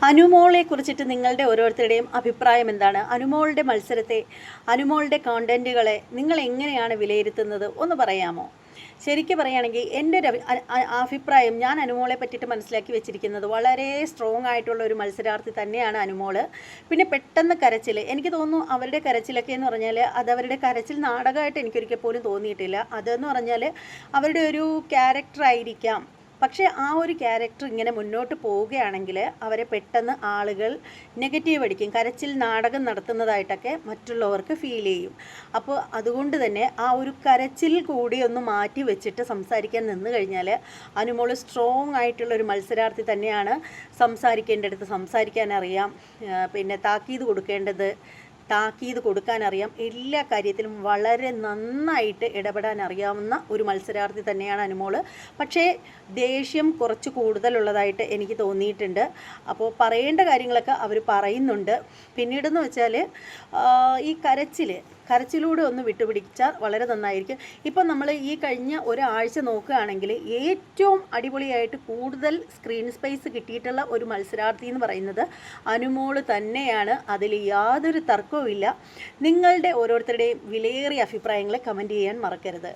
അനുമോളെ കുറിച്ചിട്ട് നിങ്ങളുടെ ഓരോരുത്തരുടെയും അഭിപ്രായം എന്താണ്? അനുമോളുടെ മത്സരത്തെ, അനുമോളുടെ കോണ്ടന്റുകളെ നിങ്ങൾ എങ്ങനെയാണ് വിലയിരുത്തുന്നത്? ഒന്ന് പറയാമോ? ശരിക്കും പറയുകയാണെങ്കിൽ എൻ്റെ ഒരു അഭിപ്രായം, ഞാൻ അനുമോളെ പറ്റിയിട്ട് മനസ്സിലാക്കി വെച്ചിരിക്കുന്നത് വളരെ സ്ട്രോങ് ആയിട്ടുള്ള ഒരു മത്സരാർത്ഥി തന്നെയാണ് അനുമോള്. പിന്നെ പെട്ടെന്ന് കരച്ചിൽ, എനിക്ക് തോന്നുന്നു അവരുടെ കരച്ചിലൊക്കെ എന്ന് പറഞ്ഞാൽ അത് അവരുടെ കരച്ചിൽ നാടകമായിട്ട് എനിക്കൊരിക്കൽ പോലും തോന്നിയിട്ടില്ല. അതെന്ന് പറഞ്ഞാൽ അവരുടെ ഒരു ക്യാരക്ടറായിരിക്കാം. പക്ഷേ ആ ഒരു ക്യാരക്ടർ ഇങ്ങനെ മുന്നോട്ട് പോവുകയാണെങ്കിൽ അവരെ പെട്ടെന്ന് ആളുകൾ നെഗറ്റീവ് അടിക്കും, കരച്ചിൽ നാടകം നടത്തുന്നതായിട്ടൊക്കെ മറ്റുള്ളവർക്ക് ഫീൽ ചെയ്യും. അപ്പോൾ അതുകൊണ്ട് തന്നെ ആ ഒരു കരച്ചിൽ കൂടി ഒന്ന് മാറ്റി വെച്ചിട്ട് സംസാരിക്കാൻ നിന്ന് കഴിഞ്ഞാൽ അനുമോൾ സ്ട്രോങ് ആയിട്ടുള്ളൊരു മത്സരാർത്ഥി തന്നെയാണ്. സംസാരിക്കേണ്ടടുത്ത് സംസാരിക്കാൻ അറിയാം, പിന്നെ താക്കീത് കൊടുക്കാനറിയാം, എല്ലാ കാര്യത്തിലും വളരെ നന്നായിട്ട് ഇടപെടാൻ അറിയാവുന്ന ഒരു മത്സരാർത്ഥി തന്നെയാണ് അനുമോൾ. പക്ഷേ ദേഷ്യം കുറച്ച് കൂടുതലുള്ളതായിട്ട് എനിക്ക് തോന്നിയിട്ടുണ്ട്. അപ്പോൾ പറയേണ്ട കാര്യങ്ങളൊക്കെ അവർ പറയുന്നുണ്ട്. പിന്നീടെന്ന് വെച്ചാൽ ഈ കരച്ചിലൂടെ ഒന്ന് വിട്ടുപിടിച്ചാൽ വളരെ നന്നായിരിക്കും. ഇപ്പം നമ്മൾ ഈ കഴിഞ്ഞ ഒരാഴ്ച നോക്കുകയാണെങ്കിൽ ഏറ്റവും അടിപൊളിയായിട്ട് കൂടുതൽ സ്ക്രീൻ സ്പേസ് കിട്ടിയിട്ടുള്ള ഒരു മത്സരാർത്ഥി എന്ന് പറയുന്നത് അനുമോൾ തന്നെയാണ്. അതിൽ യാതൊരു തർക്കവുമില്ല. നിങ്ങളുടെ ഓരോരുത്തരുടെയും വിലയേറിയ അഭിപ്രായങ്ങളെ കമൻറ്റ് ചെയ്യാൻ മറക്കരുത്.